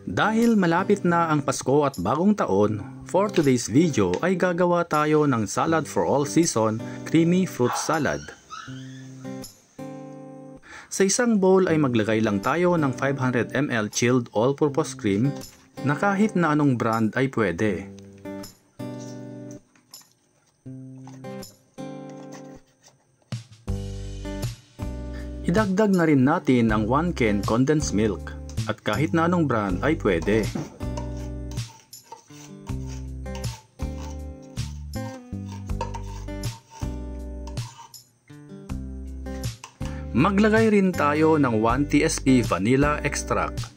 Dahil malapit na ang Pasko at bagong taon, for today's video ay gagawa tayo ng salad for all season, creamy fruit salad. Sa isang bowl ay maglagay lang tayo ng 500 ml chilled all-purpose cream na kahit na anong brand ay pwede. Idagdag na rin natin ang 1 can condensed milk at kahit na anong brand ay pwede. Maglagay rin tayo ng 1 tsp vanilla extract.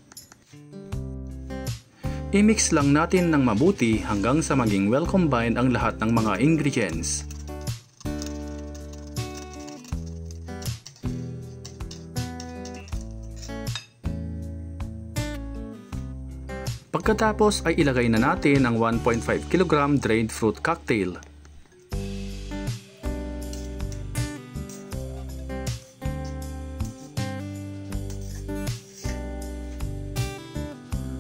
I-mix lang natin ng mabuti hanggang sa maging well combined ang lahat ng mga ingredients. Pagkatapos ay ilagay na natin ang 1.5 kg dried fruit cocktail.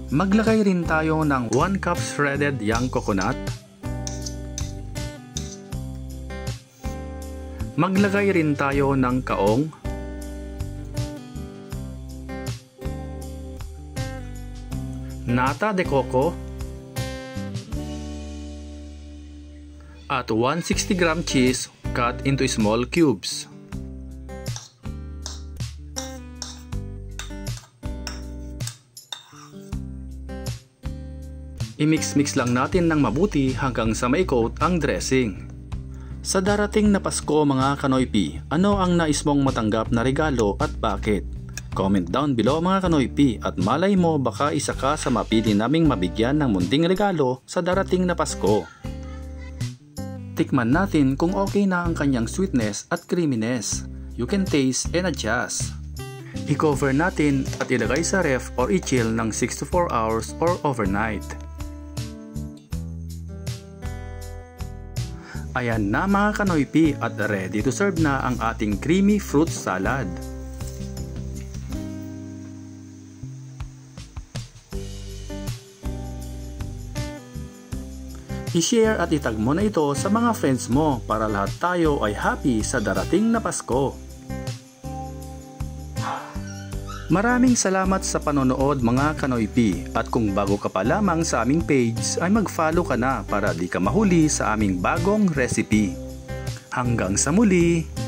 Maglagay rin tayo ng 1 cup shredded young coconut. Maglagay rin tayo ng kaong. Nata de coco. At 160 gram cheese cut into small cubes. I-mix-mix lang natin ng mabuti hanggang sa mai-coat ang dressing. Sa darating na Pasko mga Kanoypi, ano ang nais mong matanggap na regalo at bakit? Comment down below mga Kanoypi at malay mo baka isa ka sa mapili naming mabigyan ng munting regalo sa darating na Pasko. Tikman natin kung okay na ang kanyang sweetness at creaminess. You can taste and adjust. I-cover natin at ilagay sa ref or i-chill ng 6 to 4 hours or overnight. Ayan na mga Kanoypi at ready to serve na ang ating creamy fruit salad. I-share at itag mo na ito sa mga friends mo para lahat tayo ay happy sa darating na Pasko. Maraming salamat sa panonood mga Kanoypi at kung bago ka pa lamang sa aming page ay mag-follow ka na para di ka mahuli sa aming bagong recipe. Hanggang sa muli!